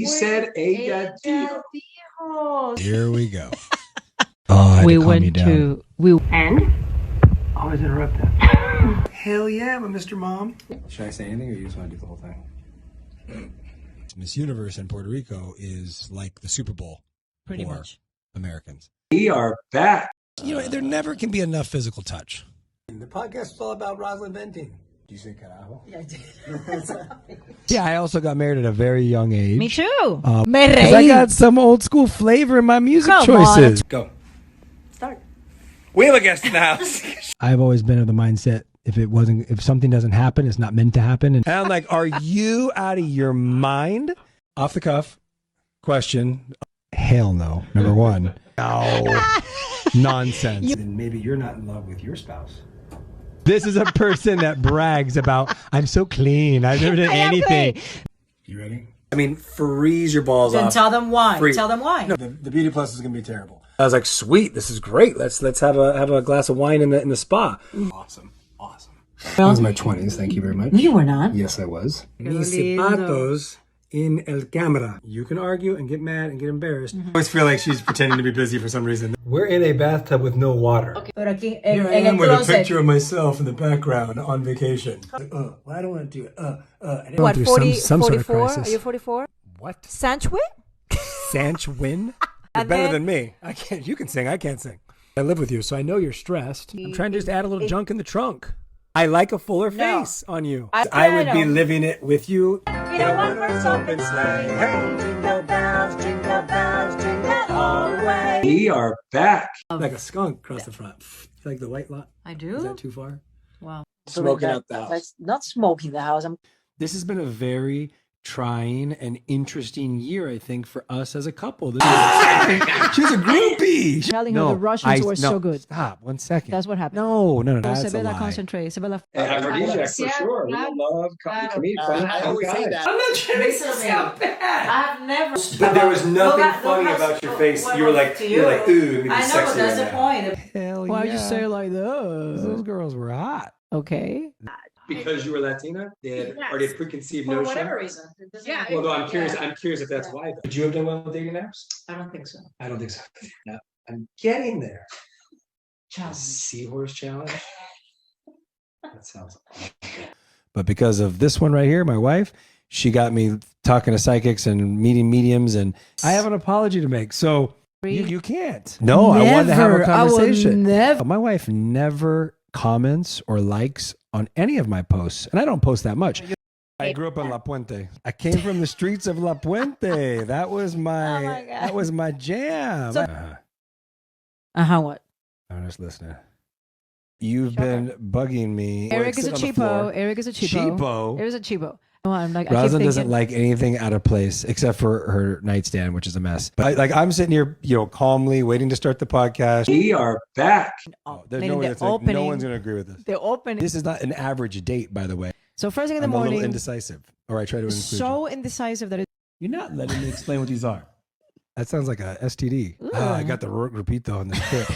He said HeSaidEllaDijo. Here we go. Oh, we went to and always interrupt that. Hell yeah, I'm a Mr. Mom. Should I say anything, or you just want to do the whole thing? Miss Universe in Puerto Rico is like the Super Bowl pretty for much Americans. We are back. You know, there never can be enough physical touch. The podcast is all about Roselyn venting. Do you say carajo? yeah I did. Yeah, I also got married at a very young age. Me too. Because I got some old school flavor in my music choices. Go. Start. We have a guest in the house. I've always been of the mindset if something doesn't happen, it's not meant to happen. And I'm like, are you out of your mind? Off the cuff question. Hell no. Number one. No. Nonsense. Then maybe you're not in love with your spouse. This is a person that brags about, I'm so clean. I've never done anything. You ready? I mean, freeze your balls Then off. tell them why. Freeze. Tell them why. No, the Beauty Plus is gonna be terrible. I was like, sweet, this is great. Let's have a glass of wine in the spa. Awesome. I was in my 20s. Thank you very much. You were not. Yes, I was. Mis zapatos in el cámara. You can argue and get mad and get embarrassed. I always feel like she's pretending to be busy for some reason. We're in a bathtub with no water. Okay. Pero aquí, Here I am with a picture of myself in the background on vacation. Well, I don't want to do it. I What, through 40, some sort of 44? crisis. Are you 44? What? Sanchwit? Sanchwin? You're better than me. I can't. You can sing. I can't sing. I live with you, so I know you're stressed. I'm trying to just add a little junk in the trunk. I like a fuller face on you. I would be living it with you. One horse open sleigh. Jingle bells, jingle bells, jingle all the way. We are back. Like a skunk across the front. You like the white lot? I do. Is that too far? Wow. Smoking out the house. That's not smoking the house. This has been a very trying and interesting year, I think, for us as a couple. She's a groupie. Telling her the Russians were so good. Stop. 1 second. That's what happened. No. That's a Isabella, lie. concentrate. Isabella. Aphrodisiac for sure. We love comedic fun. I always say that. I'm not trying to make it sound bad. I've never. But there was nothing funny about your face. You were like, ooh, maybe I know, sexy that's right the now. point. Hell Why yeah. you say it like that? Those girls were hot. Okay. Because you were Latina, they had already had preconceived For notion. whatever reason. Yeah. Well, no, I'm curious if that's why. Would you have done well with dating apps? I don't think so. I don't think so. No, I'm getting there. Challenge. Seahorse challenge. That sounds awful. But because of this one right here, my wife, she got me talking to psychics and meeting mediums, and I have an apology to make. So you can't. No, I wanted to have a conversation. My wife never comments or likes on any of my posts, and I don't post that much. I grew up in La Puente. I came from the streets of La Puente. That was my jam. What? I'm just listening. You've been bugging me. Eric is a cheapo. Eric is a cheapo. Cheapo. Eric is a cheapo. Oh, I'm like, Rosin doesn't like anything out of place except for her nightstand, which is a mess. But I'm sitting here, calmly waiting to start the podcast. We are back. Oh, there's no way that's no one's going to agree with this. The opening. This is not an average date, by the way. So first thing in the I'm morning. a little indecisive, or I try to include So indecisive that You're not letting me explain what these are. That sounds like a STD. Oh, I got the repito on this trip.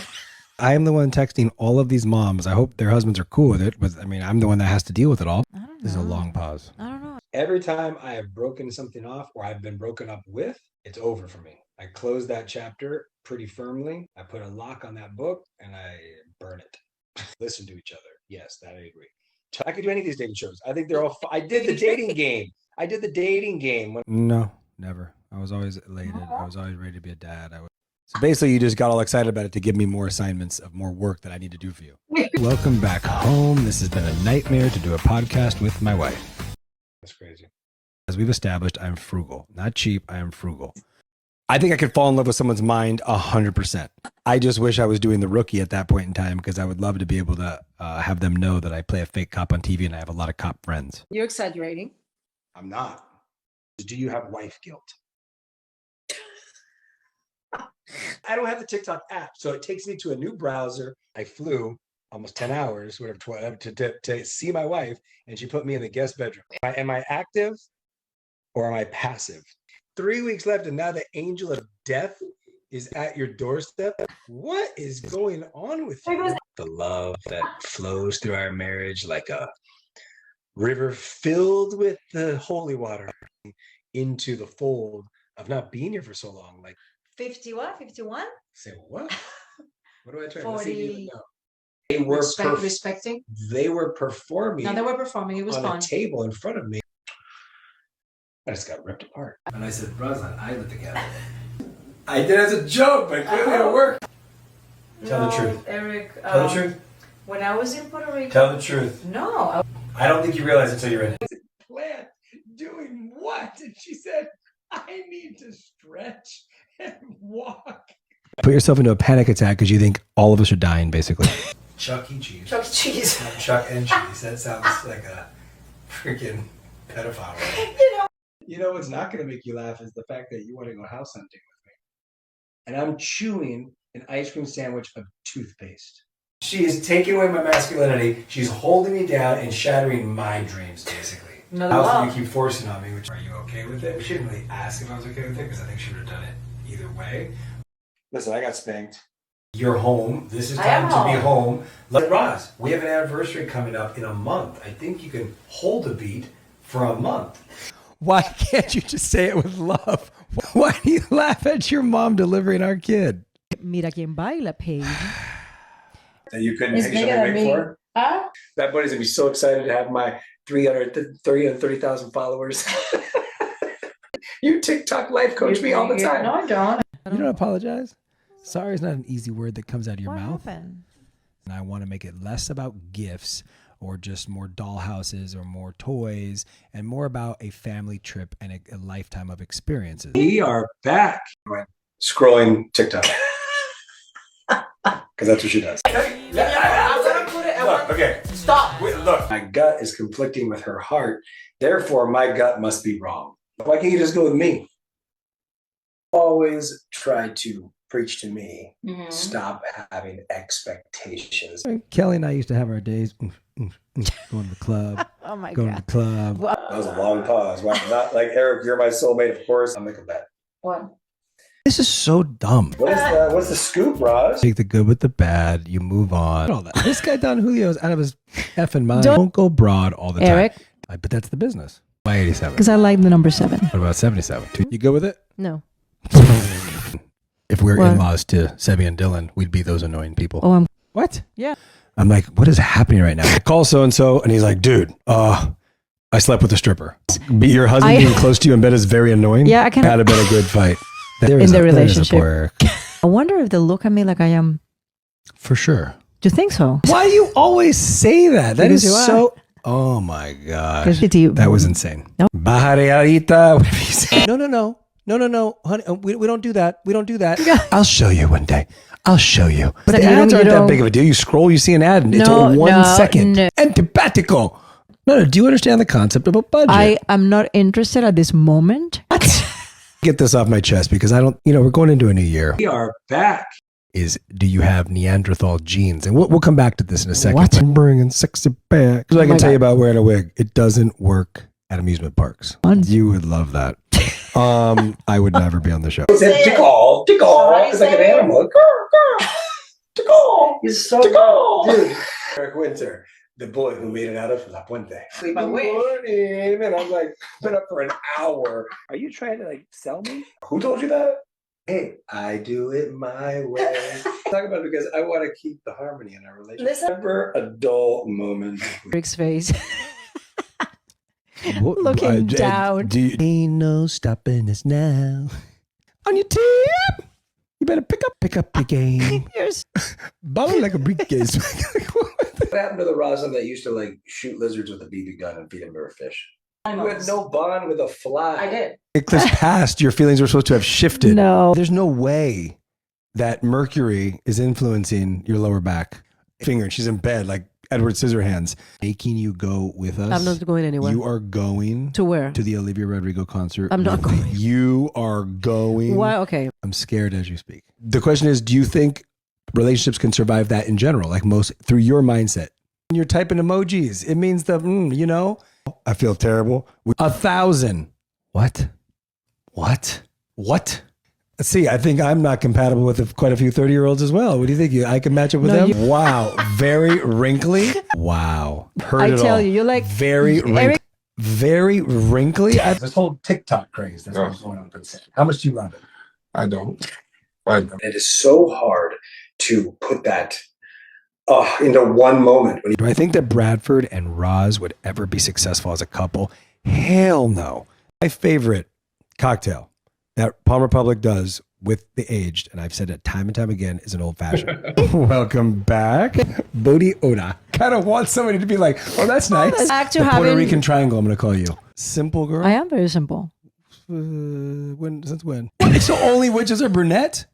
I am the one texting all of these moms. I hope their husbands are cool with it, but I'm the one that has to deal with it all. I don't know. This is a long pause. I don't know. Every time I have broken something off or I've been broken up with, it's over for me. I close that chapter pretty firmly. I put a lock on that book and I burn it. Listen to each other. Yes, that I agree. I could do any of these dating shows. I think they're all I did the dating game. No, never. I was always elated. I was always ready to be a dad. So basically, you just got all excited about it to give me more assignments of more work that I need to do for you. Welcome back home. This has been a nightmare to do a podcast with my wife. That's crazy. As we've established, I'm frugal. Not cheap, I am frugal. I think I could fall in love with someone's mind 100%. I just wish I was doing the rookie at that point in time because I would love to be able to have them know that I play a fake cop on TV and I have a lot of cop friends. You're exaggerating. I'm not. Do you have wife guilt? I don't have the TikTok app, so it takes me to a new browser. I flew almost 10 hours, whatever, to see my wife, and she put me in the guest bedroom. Am I active or am I passive? 3 weeks left, and now the angel of death is at your doorstep. What is going on with you? The love that flows through our marriage like a river filled with the holy water into the fold of not being here for so long. Like 50 what? 51? say what? What do I try? 40. They were Respecting. They were performing. No, they were performing. It was on fun. a table in front of me. I just got ripped apart. And I said, Roselyn, I lit the candle. I did it as a joke, but clearly it worked. Tell the truth. Eric. Tell the truth. When I was in Puerto Rico. Tell the truth. No. I don't think you realize until you're in it. Plant doing what? And she said, I need to stretch and walk. Put yourself into a panic attack because you think all of us are dying, basically. Chuck E. Cheese. Chuck E. Cheese. Chuck and Cheese. That sounds like a freaking pedophile. You know what's not going to make you laugh is the fact that you want to go house hunting with me. And I'm chewing an ice cream sandwich of toothpaste. She is taking away my masculinity. She's holding me down and shattering my dreams, basically. How you keep forcing on me, which are you okay with it? She didn't really ask if I was okay with it because I think she would have done it either way. Listen, I got spanked. You're home. This is time to be home. Look, Roz, we have an anniversary coming up in a month. I think you can hold a beat for a month. Why can't you just say it with love? Why do you laugh at your mom delivering our kid? Mira quien baila, Paige. That you couldn't take something big for? Huh? That buddy's going to be so excited to have my 330,000 followers. You TikTok life coach me all the time. No, I don't. You don't apologize? Sorry is not an easy word that comes out of your What mouth. happened? And I want to make it less about gifts or just more dollhouses or more toys and more about a family trip and a lifetime of experiences. We are back. Scrolling TikTok. Because that's what she does. I'm gonna put it. Look, okay. Stop. Wait, look. My gut is conflicting with her heart. Therefore, my gut must be wrong. Why can't you just go with me? Always try to preach to me. Mm-hmm. Stop having expectations. Kelly and I used to have our days going to the club. Oh my Going to God. the club. That was a long pause. Why not? Like, Eric, you're my soulmate, of course. I'll make a bet. What? This is so dumb. What's the scoop, Roz? Take the good with the bad. You move on. All that. This guy Don Julio's out of his effing mind. Don't go broad all the Eric? time. But that's the business. Why 87? Because I like the number 7. What about 77? You good with it? No. If we're What? in-laws to Sebi and Dylan, we'd be those annoying people. Oh, I'm. What? Yeah. I'm like, what is happening right now? I call so-and-so, and he's like, dude, I slept with a stripper. Your husband being close to you in bed is very annoying. Yeah, I can. Had a been a good fight. There In is the there is relationship. work. I wonder if they look at me like I am. For sure. Do you think so? Why do you always say that? That Because is you are. so... Oh, my gosh. Because That was insane. No. Bajarearita, whatever you say. No, honey, we don't do that. We don't do that. I'll show you one day. I'll show you. But So the you ads don't- aren't you that don't- big of a deal. You scroll, you see an ad, and it's No, a 1 no, second. no. Antipatico. No, do you understand the concept of a budget? I am not interested at this moment. Get this off my chest because I don't, we're going into a new year. We are back. Do you have Neanderthal genes? And we'll come back to this in a second. What? I'm bringing sexy back. So I can tell you about wearing a wig. It doesn't work at amusement parks. You would love that. I would never be on the show. He said, tickle. It's like an animal. Tickle. He's so Dude. Eric Winter, the boy who made it out of La Puente. Sleep Good away. morning. And I'm like, been up for an hour. Are you trying to sell me? Who told you that? Hey, I do it my way. Talk about it because I want to keep the harmony in our relationship. Listen. Never a dull moment. Eric's face. What- Looking down. Ain't no stopping us now. On your tip. You better pick up your game. Yes. Bottle like a briefcase. What happened to the Rosin that used to shoot lizards with a BB gun and feed them to a fish? You had no bond with a fly. I did. Eclipse past, your feelings were supposed to have shifted. No. There's no way that Mercury is influencing your lower back. Finger, she's in bed like Edward Scissorhands. Making you go with us. I'm not going anywhere. You are going To where? to the Olivia Rodrigo concert. I'm not with me. going. You are going. Why? Okay. I'm scared as you speak. The question is, do you think relationships can survive that in general? Like most, through your mindset. When you're typing emojis, it means I feel terrible. 1,000. What? See, I think I'm not compatible with quite a few 30-year-olds as well. What do you think? I can match up with No, them? Wow. Very wrinkly. Wow. Heard I it tell all. you, you're like very wrinkly. Eric. very wrinkly. This whole TikTok craze that's going on. How much do you love it? I don't. It is so hard to put that into one moment. Do I think that Bradford and Roz would ever be successful as a couple? Hell no. My favorite cocktail that Palm Republic does with the aged, and I've said it time and time again, is an old fashioned. Welcome back. Bodhi Oda. Kind of want somebody to be like, oh, that's nice. Back to the Puerto having- Rican triangle, I'm going to call you. Simple girl? I am very simple. Since when? So only witches are brunette?